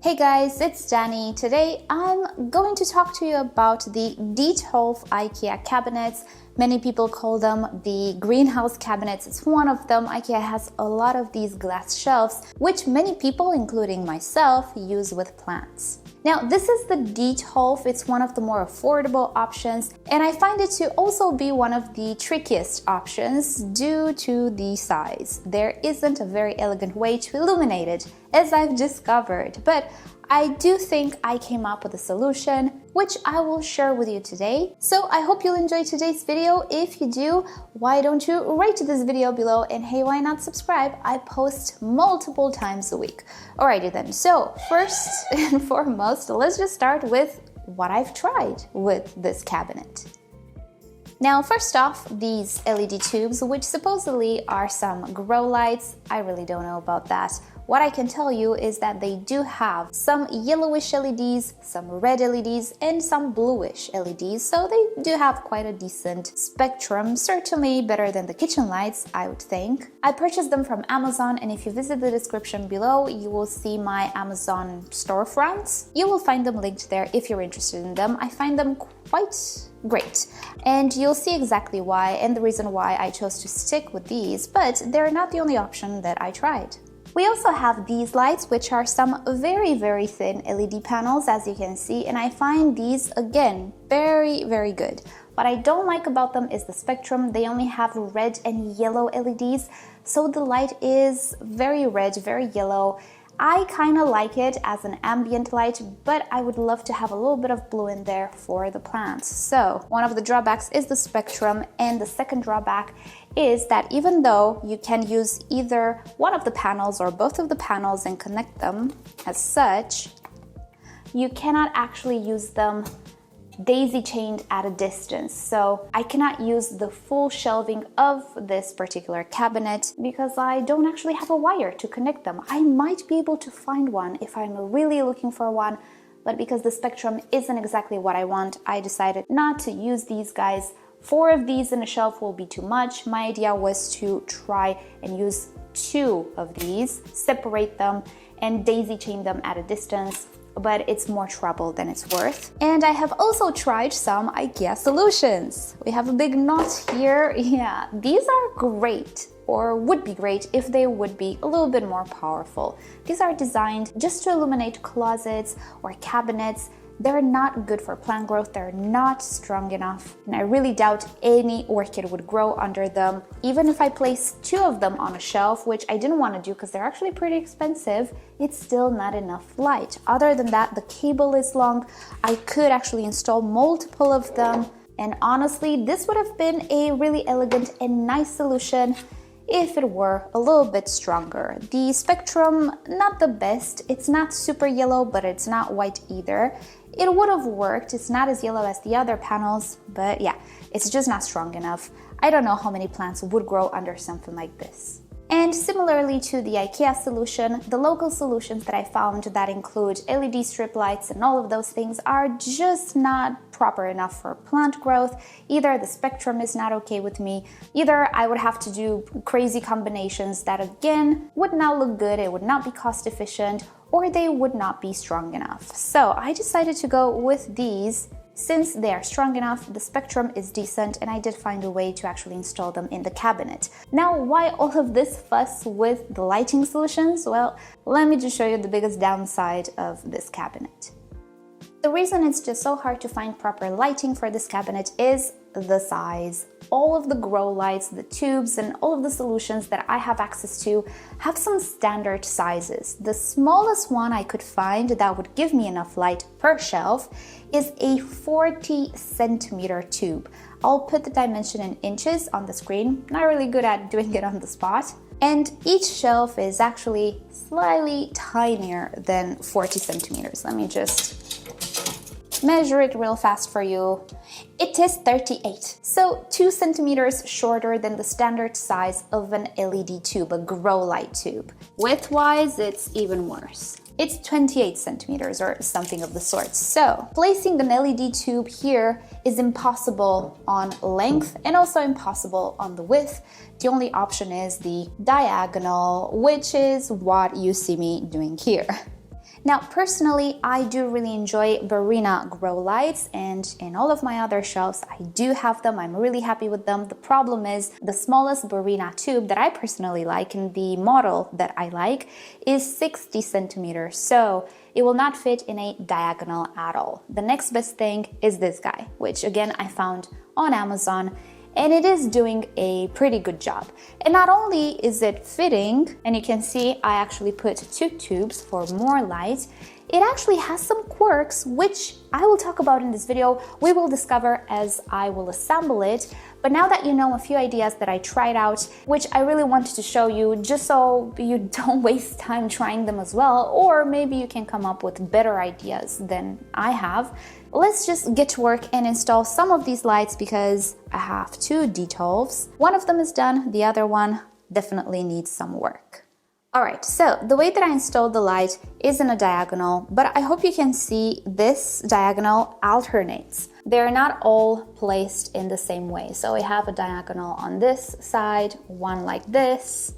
Hey guys, it's Danny. Today I'm going to talk to you about the Detolf Ikea cabinets. Many people call them the greenhouse cabinets. It's one of them. Ikea has a lot of these glass shelves, which many people, including myself, use with plants. Now, this is the Detolf. It's one of the more affordable options, and I find it to also be one of the trickiest options due to the size. There isn't a very elegant way to illuminate it, as I've discovered, but I do think I came up with a solution, which I will share with you today. So I hope you'll enjoy today's video. If you do, why don't you rate this video below, and hey, why not subscribe? I post multiple times a week. Alrighty then, so first and foremost, let's just start with what I've tried with this cabinet. Now, first off, these LED tubes, which supposedly are some grow lights. I really don't know about that. What I can tell you is that they do have some yellowish LEDs, some red LEDs, and some bluish LEDs, so they do have quite a decent spectrum, certainly better than the kitchen lights, I would think. I purchased them from Amazon, and if you visit the description below, you will see my Amazon storefronts. You will find them linked there if you're interested in them. I find them quite great, and you'll see exactly why and the reason why I chose to stick with these, but they're not the only option that I tried. We also have these lights, which are some very thin LED panels, as you can see, and I find these, again, very good. What I don't like about them is the spectrum. They only have red and yellow LEDs, so the light is very red, very yellow. I kind of like it as an ambient light, but I would love to have a little bit of blue in there for the plants. So one of the drawbacks is the spectrum, and the second drawback is that even though you can use either one of the panels or both of the panels and connect them as such, you cannot actually use them daisy chained at a distance. So I cannot use the full shelving of this particular cabinet because I don't actually have a wire to connect them. I might be able to find one if I'm really looking for one, but because the spectrum isn't exactly what I want, I decided not to use these guys. 4 of these in a shelf will be too much. My idea was to try and use 2 of these, separate them, and daisy chain them at a distance, but it's more trouble than it's worth. And I have also tried some IKEA solutions. We have a big knot here. Yeah, these are great, or would be great if they would be a little bit more powerful. These are designed just to illuminate closets or cabinets. They're not good for plant growth, they're not strong enough, and I really doubt any orchid would grow under them. Even if I place 2 of them on a shelf, which I didn't want to do because they're actually pretty expensive, it's still not enough light. Other than that, the cable is long. I could actually install multiple of them, and honestly, this would have been a really elegant and nice solution if it were a little bit stronger. The spectrum, not the best. It's not super yellow, but it's not white either. It would have worked. It's not as yellow as the other panels, but yeah, it's just not strong enough. I don't know how many plants would grow under something like this. And similarly to the IKEA solution, the local solutions that I found that include LED strip lights and all of those things are just not proper enough for plant growth. Either the spectrum is not okay with me, either I would have to do crazy combinations that again would not look good, it would not be cost efficient, or they would not be strong enough. So I decided to go with these. Since they are strong enough, the spectrum is decent, and I did find a way to actually install them in the cabinet. Now, why all of this fuss with the lighting solutions? Well, let me just show you the biggest downside of this cabinet. The reason it's just so hard to find proper lighting for this cabinet is the size. All of the grow lights, the tubes, and all of the solutions that I have access to have some standard sizes. The smallest one I could find that would give me enough light per shelf is a 40 centimeter tube. I'll put the dimension in inches on the screen. Not really good at doing it on the spot. And each shelf is actually slightly tinier than 40 centimeters. Let me just measure it real fast for you. It is 38, so 2 centimeters shorter than the standard size of an LED tube, a grow light tube. Width-wise, it's even worse. It's 28 centimeters or something of the sort. So placing an LED tube here is impossible on length and also impossible on the width. The only option is the diagonal, which is what you see me doing here. Now, personally, I do really enjoy Barina grow lights, and in all of my other shelves, I do have them. I'm really happy with them. The problem is the smallest Barina tube that I personally like, and the model that I like, is 60 centimeters. So it will not fit in a diagonal at all. The next best thing is this guy, which again, I found on Amazon, and it is doing a pretty good job. And not only is it fitting, and you can see I actually put 2 tubes for more light, it actually has some quirks, which I will talk about in this video. We will discover as I will assemble it. But now that you know a few ideas that I tried out, which I really wanted to show you just so you don't waste time trying them as well, or maybe you can come up with better ideas than I have. Let's just get to work and install some of these lights because I have 2 Detolfs. One of them is done, the other one definitely needs some work. Alright, so the way that I installed the light is in a diagonal, but I hope you can see this diagonal alternates. They're not all placed in the same way. So I have a diagonal on this side, one like this,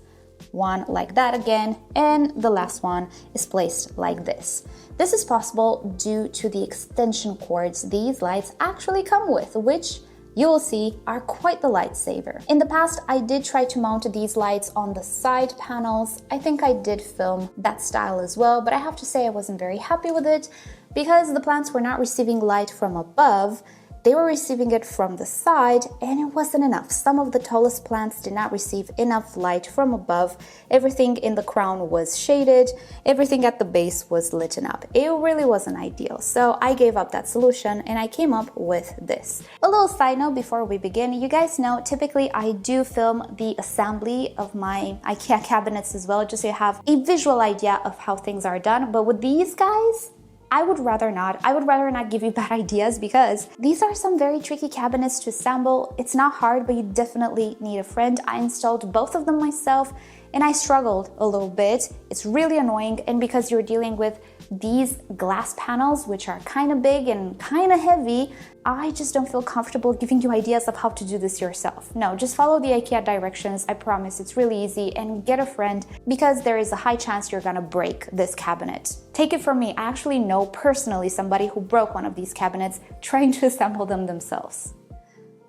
one like that again, and the last one is placed like this. This is possible due to the extension cords these lights actually come with, which you will see are quite the lightsaver. In the past, I did try to mount these lights on the side panels. I think I did film that style as well, but I have to say I wasn't very happy with it because the plants were not receiving light from above. They were receiving it from the side, and it wasn't enough. Some of the tallest plants did not receive enough light from above. Everything in the crown was shaded, everything at the base was lit up. It really wasn't ideal, so I gave up that solution and I came up with this. A little side note before we begin, you guys know typically I do film the assembly of my IKEA cabinets as well, just so you have a visual idea of how things are done. But with these guys, I would rather not. I would rather not give you bad ideas because these are some very tricky cabinets to assemble. It's not hard, but you definitely need a friend. I installed both of them myself and I struggled a little bit. It's really annoying, and because you're dealing with these glass panels, which are kind of big and kind of heavy, I just don't feel comfortable giving you ideas of how to do this yourself. No, just follow the IKEA directions. I promise it's really easy, and get a friend because there is a high chance you're gonna break this cabinet. Take it from me, I actually know personally somebody who broke one of these cabinets trying to assemble them themselves.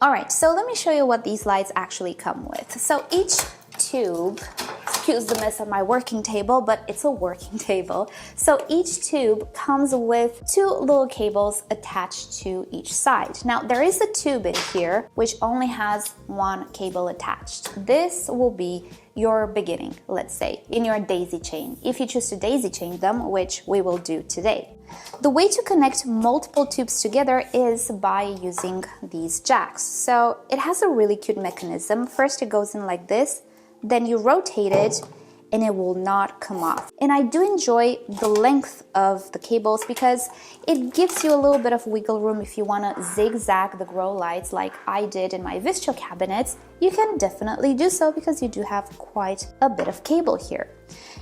Alright, so let me show you what these lights actually come with. So each tube, excuse the mess on my working table, but it's a working table. So each tube comes with 2 little cables attached to each side. Now there is a tube in here which only has 1 cable attached. This will be your beginning, let's say, in your daisy chain, if you choose to daisy chain them, which we will do today. The way to connect multiple tubes together is by using these jacks. So it has a really cute mechanism. First it goes in like this, then you rotate it and it will not come off. And I do enjoy the length of the cables because it gives you a little bit of wiggle room. If you want to zigzag the grow lights like I did in my Vistio cabinets, you can definitely do so because you do have quite a bit of cable here.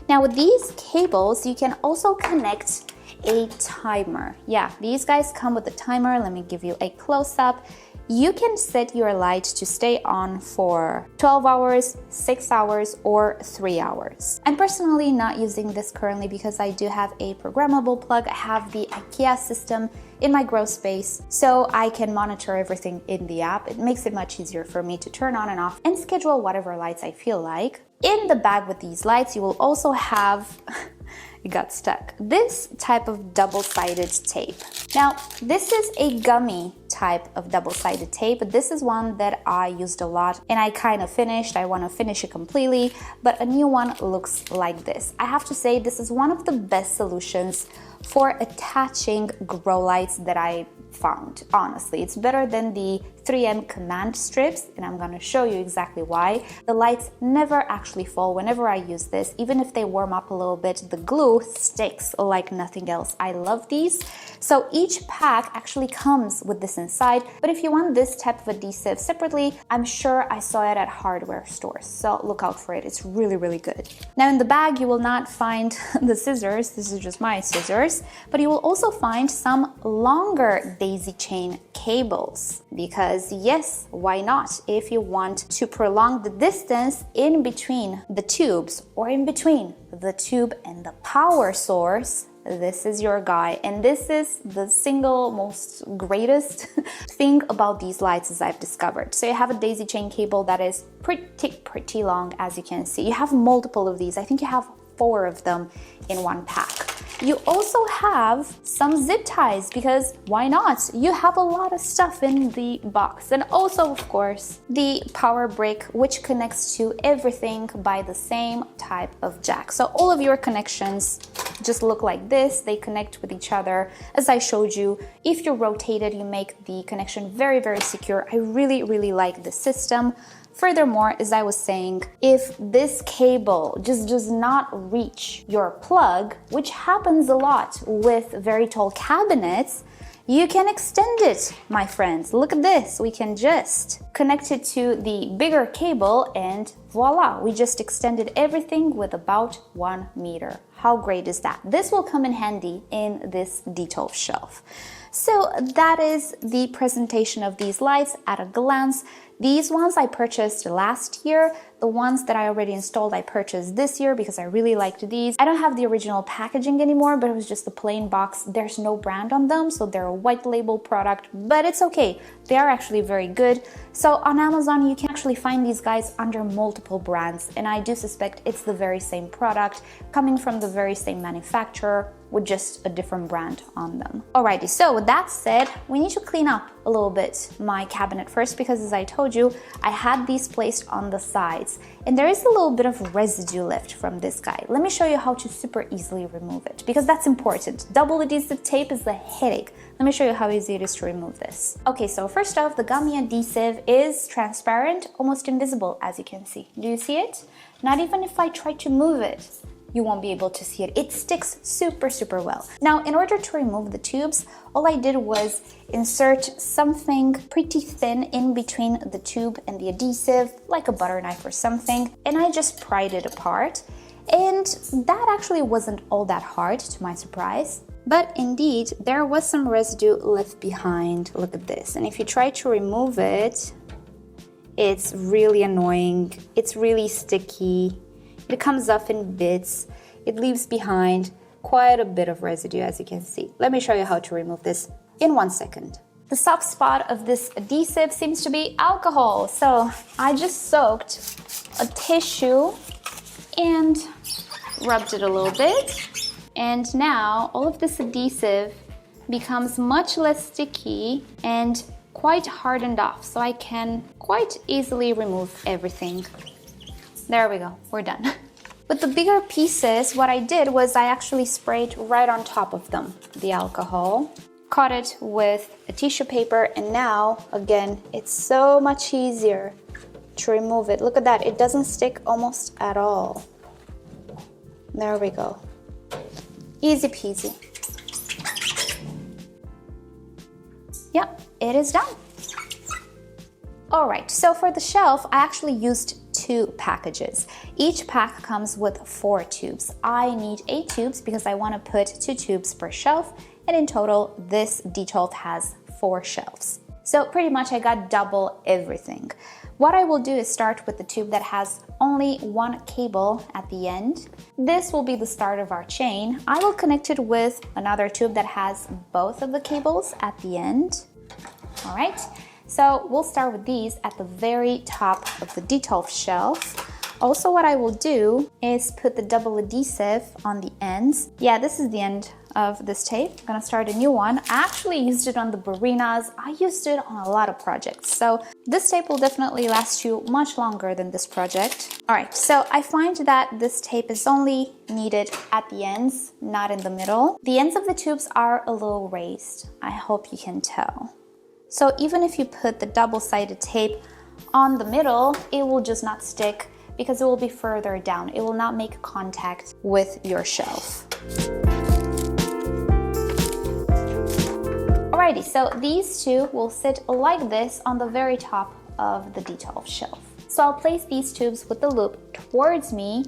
Now with these cables, you can also connect a timer. Yeah, these guys come with a timer. Let me give you a close-up. You can set your light to stay on for 12 hours, 6 hours, or 3 hours. I'm personally not using this currently because I do have a programmable plug. I have the IKEA system in my grow space, so I can monitor everything in the app. It makes it much easier for me to turn on and off and schedule whatever lights I feel like. In the bag with these lights, you will also have it got stuck. This type of double-sided tape. Now, this is a gummy type of double-sided tape. This is one that I used a lot and I kind of finished. I want to finish it completely, but a new one looks like this. I have to say this is one of the best solutions for attaching grow lights that I found. Honestly, it's better than the 3M command strips, and I'm gonna show you exactly why. The lights never actually fall whenever I use this. Even if they warm up a little bit, the glue sticks like nothing else. I love these. So each pack actually comes with this inside, but if you want this type of adhesive separately, I'm sure I saw it at hardware stores, so look out for it. It's really, really good. Now in the bag, you will not find the scissors. This is just my scissors, but you will also find some longer daisy chain cables, because yes, why not? If you want to prolong the distance in between the tubes or in between the tube and the power source, this is your guy. And this is the single most greatest thing about these lights as I've discovered. So you have a daisy chain cable that is pretty long, as you can see. You have multiple of these. I think you have 4 of them in one pack. You also have some zip ties, because why not? You have a lot of stuff in the box. And also, of course, the power brick, which connects to everything by the same type of jack. So all of your connections just look like this. They connect with each other. As I showed you, if you rotate it, you make the connection very, very secure. I really, really like this system. Furthermore, as I was saying, if this cable just does not reach your plug, which happens a lot with very tall cabinets, you can extend it, my friends. Look at this. We can just connect it to the bigger cable and voila, we just extended everything with about 1 meter. How great is that? This will come in handy in this Detolf shelf. So that is the presentation of these lights at a glance. These ones I purchased last year. The ones that I already installed I purchased this year because I really liked these. I don't have the original packaging anymore, but it was just a plain box. There's no brand on them, so they're a white label product, but it's okay. They are actually very good. So on Amazon, you can actually find these guys under multiple brands, and I do suspect it's the very same product coming from the very same manufacturer with just a different brand on them. Alrighty, so with that said, we need to clean up a little bit my cabinet first, because as I told you, I had these placed on the sides and there is a little bit of residue left from this guy. Let me show you how to super easily remove it, because that's important. Double adhesive tape is a headache. Let me show you how easy it is to remove this. Okay, so first off, the gummy adhesive is transparent, almost invisible, as you can see. Do you see it? Not even if I try to move it, you won't be able to see it. It sticks super, super well. Now, in order to remove the tubes, all I did was insert something pretty thin in between the tube and the adhesive, like a butter knife or something, and I just pried it apart. And that actually wasn't all that hard, to my surprise. But indeed, there was some residue left behind. Look at this. And if you try to remove it, it's really annoying. It's really sticky. It comes off in bits. It leaves behind quite a bit of residue, as you can see. Let me show you how to remove this in 1 second. The soft spot of this adhesive seems to be alcohol. So I just soaked a tissue and rubbed it a little bit. And now all of this adhesive becomes much less sticky and quite hardened off. So I can quite easily remove everything. There we go, we're done. With the bigger pieces, what I did was I actually sprayed right on top of them the alcohol, caught it with a tissue paper, and now, again, it's so much easier to remove it. Look at that, it doesn't stick almost at all. There we go. Easy peasy. Yep, it is done. All right, so for the shelf, I actually used 2 packages. Each pack comes with 4 tubes. I need 8 tubes because I want to put 2 tubes per shelf, and in total, this Detolf has 4 shelves. So pretty much I got double everything. What I will do is start with the tube that has only 1 cable at the end. This will be the start of our chain. I will connect it with another tube that has both of the cables at the end. All right. So we'll start with these at the very top of the Detolf shelf. Also, what I will do is put the double adhesive on the ends. Yeah, this is the end of this tape. I'm gonna start a new one. I actually used it on the Barinas. I used it on a lot of projects. So this tape will definitely last you much longer than this project. All right, so I find that this tape is only needed at the ends, not in the middle. The ends of the tubes are a little raised. I hope you can tell. So even if you put the double-sided tape on the middle, it will just not stick because it will be further down. It will not make contact with your shelf. Alrighty, so these 2 will sit like this on the very top of the Detolf shelf. So I'll place these tubes with the loop towards me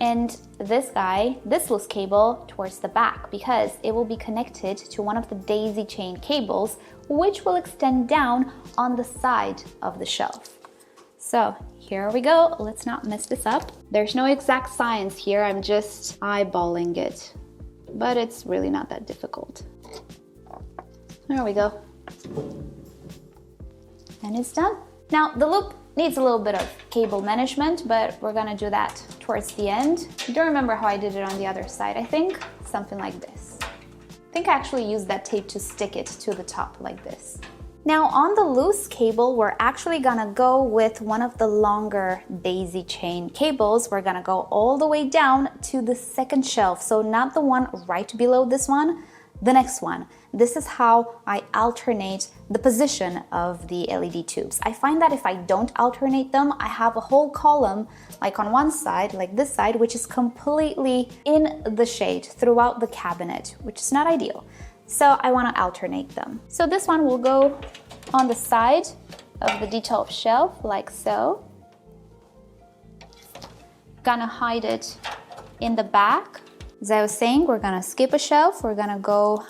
and this guy, this loose cable, towards the back, because it will be connected to one of the daisy chain cables, which will extend down on the side of the shelf. So here we go. Let's not mess this up. There's no exact science here. I'm just eyeballing it. but it's really not that difficult. There we go. And it's done. Now the loop needs a little bit of cable management, but we're gonna do that towards the end. I don't remember how I did it on the other side. I think something like this. I think I actually used that tape to stick it to the top like this. Now on the loose cable, we're actually gonna go with one of the longer daisy chain cables. We're gonna go all the way down to the second shelf. So not the one right below this one, the next one. This is how I alternate the position of the LED tubes. I find that if I don't alternate them, I have a whole column, like on one side, like this side, which is completely in the shade throughout the cabinet, which is not ideal. So I want to alternate them. So this one will go on the side of the Detolf shelf, like so. Gonna hide it in the back. As I was saying, we're gonna skip a shelf. We're gonna go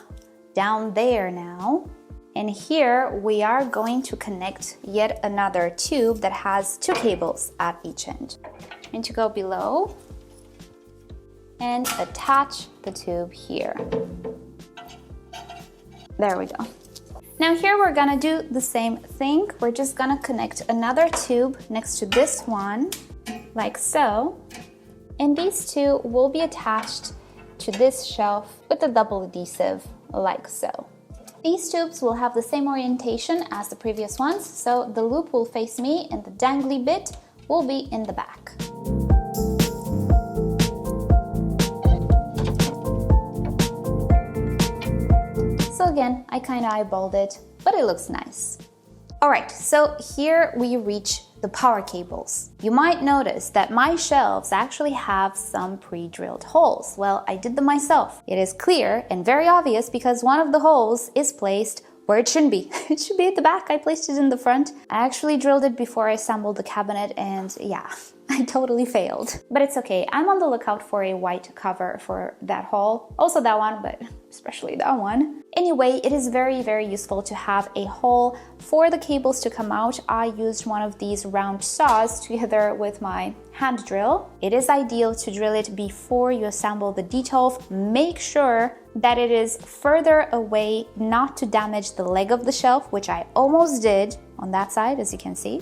down there now. And here we are going to connect yet another tube that has two cables at each end. I'm going to go below and attach the tube here. There we go. Now here we're gonna do the same thing. We're just gonna connect another tube next to this one, like so. And these two will be attached to this shelf with a double adhesive, like so. These tubes will have the same orientation as the previous ones, so the loop will face me and the dangly bit will be in the back. So again, I kind of eyeballed it, but it looks nice. All right, so here we reach the power cables. You might notice that my shelves actually have some pre-drilled holes. Well, I did them myself. It is clear and very obvious because one of the holes is placed where it shouldn't be. It should be at the back. I placed it in the front. I actually drilled it before I assembled the cabinet and yeah, I totally failed. But it's okay. I'm on the lookout for a white cover for that hole. Also that one, but especially that one. Anyway, it is very, very useful to have a hole for the cables to come out. I used one of these round saws together with my hand drill. It is ideal to drill it before you assemble the Detolf. Make sure that it is further away, not to damage the leg of the shelf, which I almost did on that side, as you can see.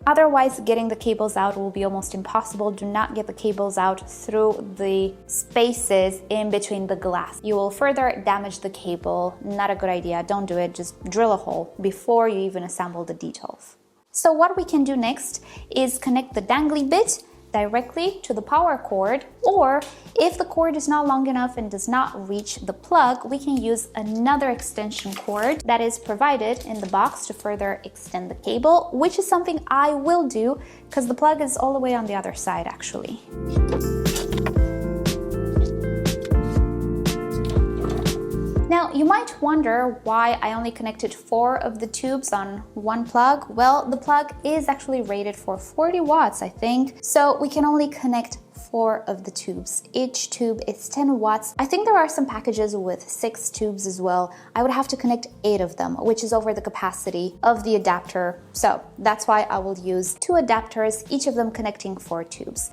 Otherwise, getting the cables out will be almost impossible. Do not get the cables out through the spaces in between the glass. You will further damage the cable. Not a good idea. Don't do it. Just drill a hole before you even assemble the Detolf. So what we can do next is connect the dangly bit directly to the power cord, or if the cord is not long enough and does not reach the plug, we can use another extension cord that is provided in the box to further extend the cable, which is something I will do because the plug is all the way on the other side actually. Now, you might wonder why I only connected 4 of the tubes on one plug. Well, the plug is actually rated for 40 watts, I think, so we can only connect 4 of the tubes. Each tube is 10 watts. I think there are some packages with 6 tubes as well. I would have to connect 8 of them, which is over the capacity of the adapter. So that's why I will use 2 adapters, each of them connecting 4 tubes.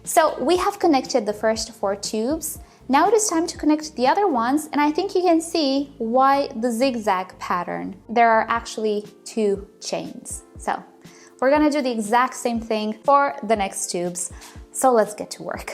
So we have connected the first 4 tubes. Now it is time to connect the other ones, and I think you can see why the zigzag pattern. There are actually 2 chains. So we're gonna do the exact same thing for the next tubes. So let's get to work.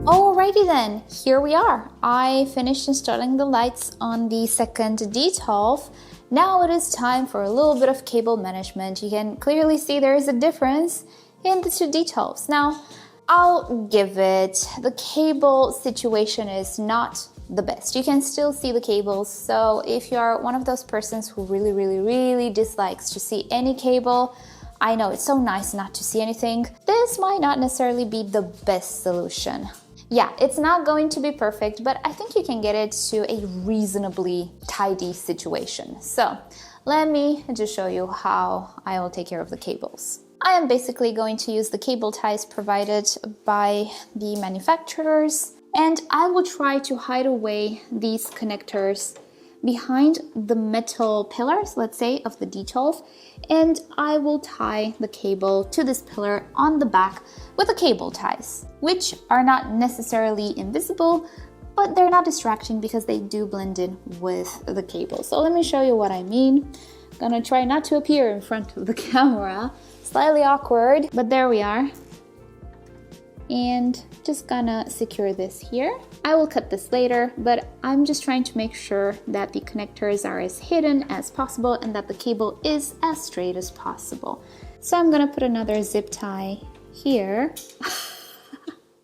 Alrighty then, here we are. I finished installing the lights on the second Detolf. Now it is time for a little bit of cable management. You can clearly see there is a difference in the 2 Detolfs. Now, I'll give it, the cable situation is not the best. You can still see the cables, so if you are one of those persons who really dislikes to see any cable, I know it's so nice not to see anything, this might not necessarily be the best solution. Yeah, it's not going to be perfect, but I think you can get it to a reasonably tidy situation. So let me just show you how I will take care of the cables. I am basically going to use the cable ties provided by the manufacturers, and I will try to hide away these connectors behind the metal pillars, let's say, of the Detolf, and I will tie the cable to this pillar on the back with the cable ties, which are not necessarily invisible, but they're not distracting because they do blend in with the cable. So let me show you what I mean. I'm gonna try not to appear in front of the camera. Slightly awkward, but there we are. And just gonna secure this here. I will cut this later, but I'm just trying to make sure that the connectors are as hidden as possible and that the cable is as straight as possible. So I'm gonna put another zip tie here.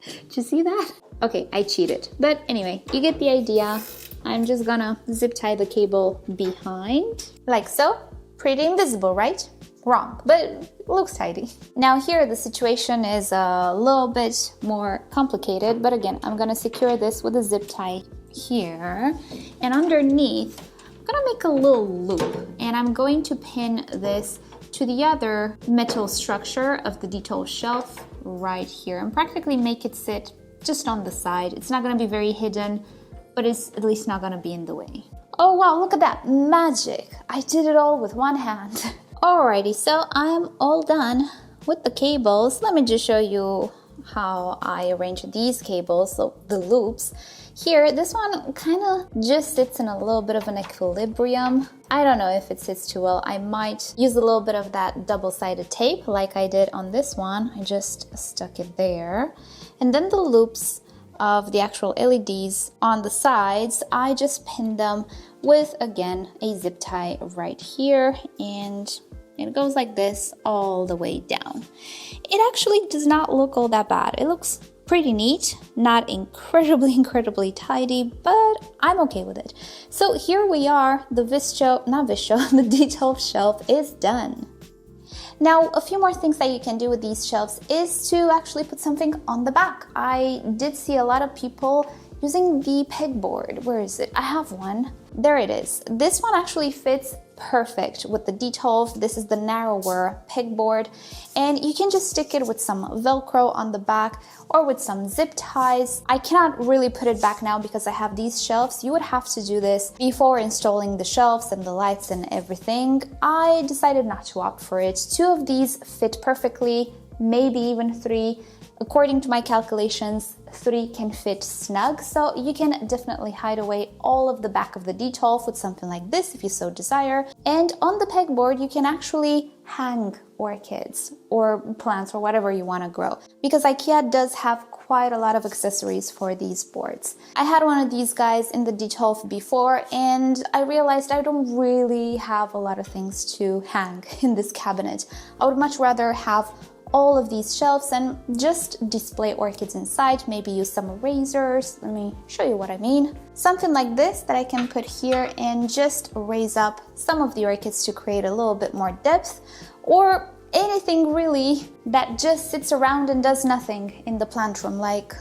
Did you see that? Okay, I cheated. But anyway, you get the idea. I'm just gonna zip tie the cable behind, like so. Pretty invisible, right? Wrong, but it looks tidy. Now here the situation is a little bit more complicated, but again, I'm gonna secure this with a zip tie here, and underneath, I'm gonna make a little loop, and I'm going to pin this to the other metal structure of the Detolf shelf right here, and practically make it sit just on the side. It's not gonna be very hidden, but it's at least not gonna be in the way. Oh wow, look at that, magic! I did it all with one hand. Alrighty, so I'm all done with the cables. Let me just show you how I arrange these cables, so the loops. Here, this one kind of just sits in a little bit of an equilibrium. I don't know if it sits too well. I might use a little bit of that double-sided tape like I did on this one. I just stuck it there. And then the loops of the actual LEDs on the sides, I just pinned them with, again, a zip tie right here, and it goes like this all the way down. It actually does not look all that bad. It looks pretty neat, not incredibly tidy, but I'm okay with it. So here we are, the the Detolf shelf is done. Now, a few more things that you can do with these shelves is to actually put something on the back. I did see a lot of people using the pegboard. Where is it? I have one. There it is. This one actually fits perfect with the Detolf. This is the narrower pegboard, and you can just stick it with some Velcro on the back or with some zip ties. I cannot really put it back now because I have these shelves. You would have to do this before installing the shelves and the lights and everything. I decided not to opt for it. 2 of these fit perfectly, maybe even 3. According to my calculations, 3 can fit snug, so you can definitely hide away all of the back of the Detolf with something like this if you so desire. And on the pegboard, you can actually hang orchids or plants or whatever you want to grow, because Ikea does have quite a lot of accessories for these boards. I had one of these guys in the Detolf before, and I realized I don't really have a lot of things to hang in this cabinet. I would much rather have all of these shelves and just display orchids inside, maybe use some erasers. Let me show you what I mean. Something like this that I can put here and just raise up some of the orchids to create a little bit more depth, or anything really that just sits around and does nothing in the plant room, like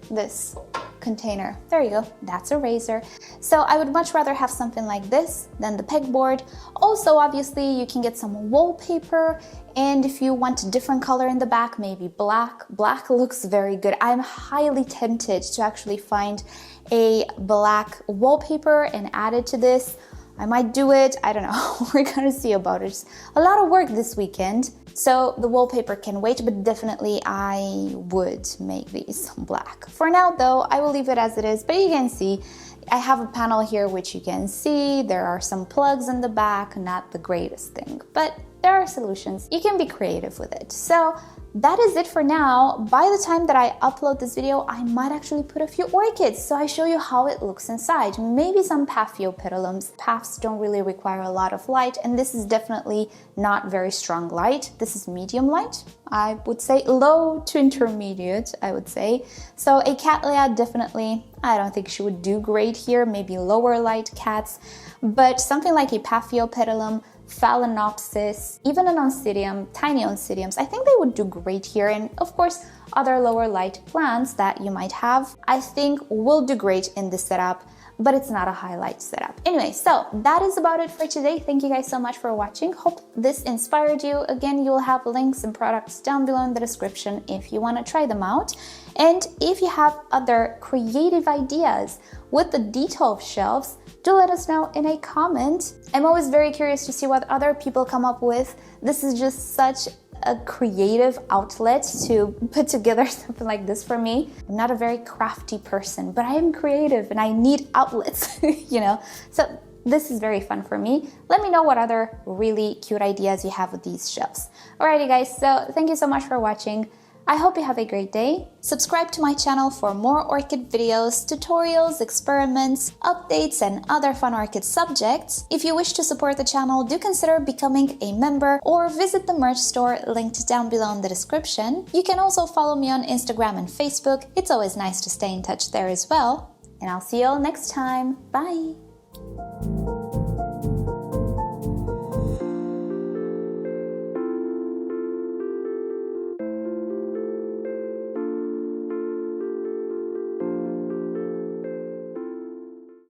this container. There you go, that's a razor. So I would much rather have something like this than the pegboard. Also, obviously, you can get some wallpaper, and if you want a different color in the back, maybe black. Black looks very good. I'm highly tempted to actually find a black wallpaper and add it to this. I might do it, I don't know, we're gonna see about it. It's a lot of work this weekend, so the wallpaper can wait, but definitely I would make these black. For now though, I will leave it as it is, but you can see I have a panel here which you can see. There are some plugs in the back, not the greatest thing, but there are solutions. You can be creative with it. So that is it for now. By the time that I upload this video, I might actually put a few orchids, so I show you how it looks inside. Maybe some Paphiopedilums. Paphs don't really require a lot of light, and this is definitely not very strong light. This is medium light, I would say, low to intermediate, I would say. So a Cattleya definitely, I don't think she would do great here, maybe lower light cats, but something like a Paphiopedilum, Phalaenopsis, even an Oncidium, tiny Oncidiums, I think they would do great here. And of course, other lower light plants that you might have, I think will do great in this setup. but it's not a highlight setup. Anyway, so that is about it for today. Thank you guys so much for watching. Hope this inspired you. Again, you'll have links and products down below in the description if you want to try them out. And if you have other creative ideas with the Detolf shelves, do let us know in a comment. I'm always very curious to see what other people come up with. This is just such a creative outlet to put together something like this for me. I'm not a very crafty person, but I am creative and I need outlets, you know? So this is very fun for me. Let me know what other really cute ideas you have with these shelves. Alrighty guys, so thank you so much for watching. I hope you have a great day. Subscribe to my channel for more orchid videos, tutorials, experiments, updates, and other fun orchid subjects. If you wish to support the channel, do consider becoming a member or visit the merch store linked down below in the description. You can also follow me on Instagram and Facebook. It's always nice to stay in touch there as well. And I'll see you all next time. Bye!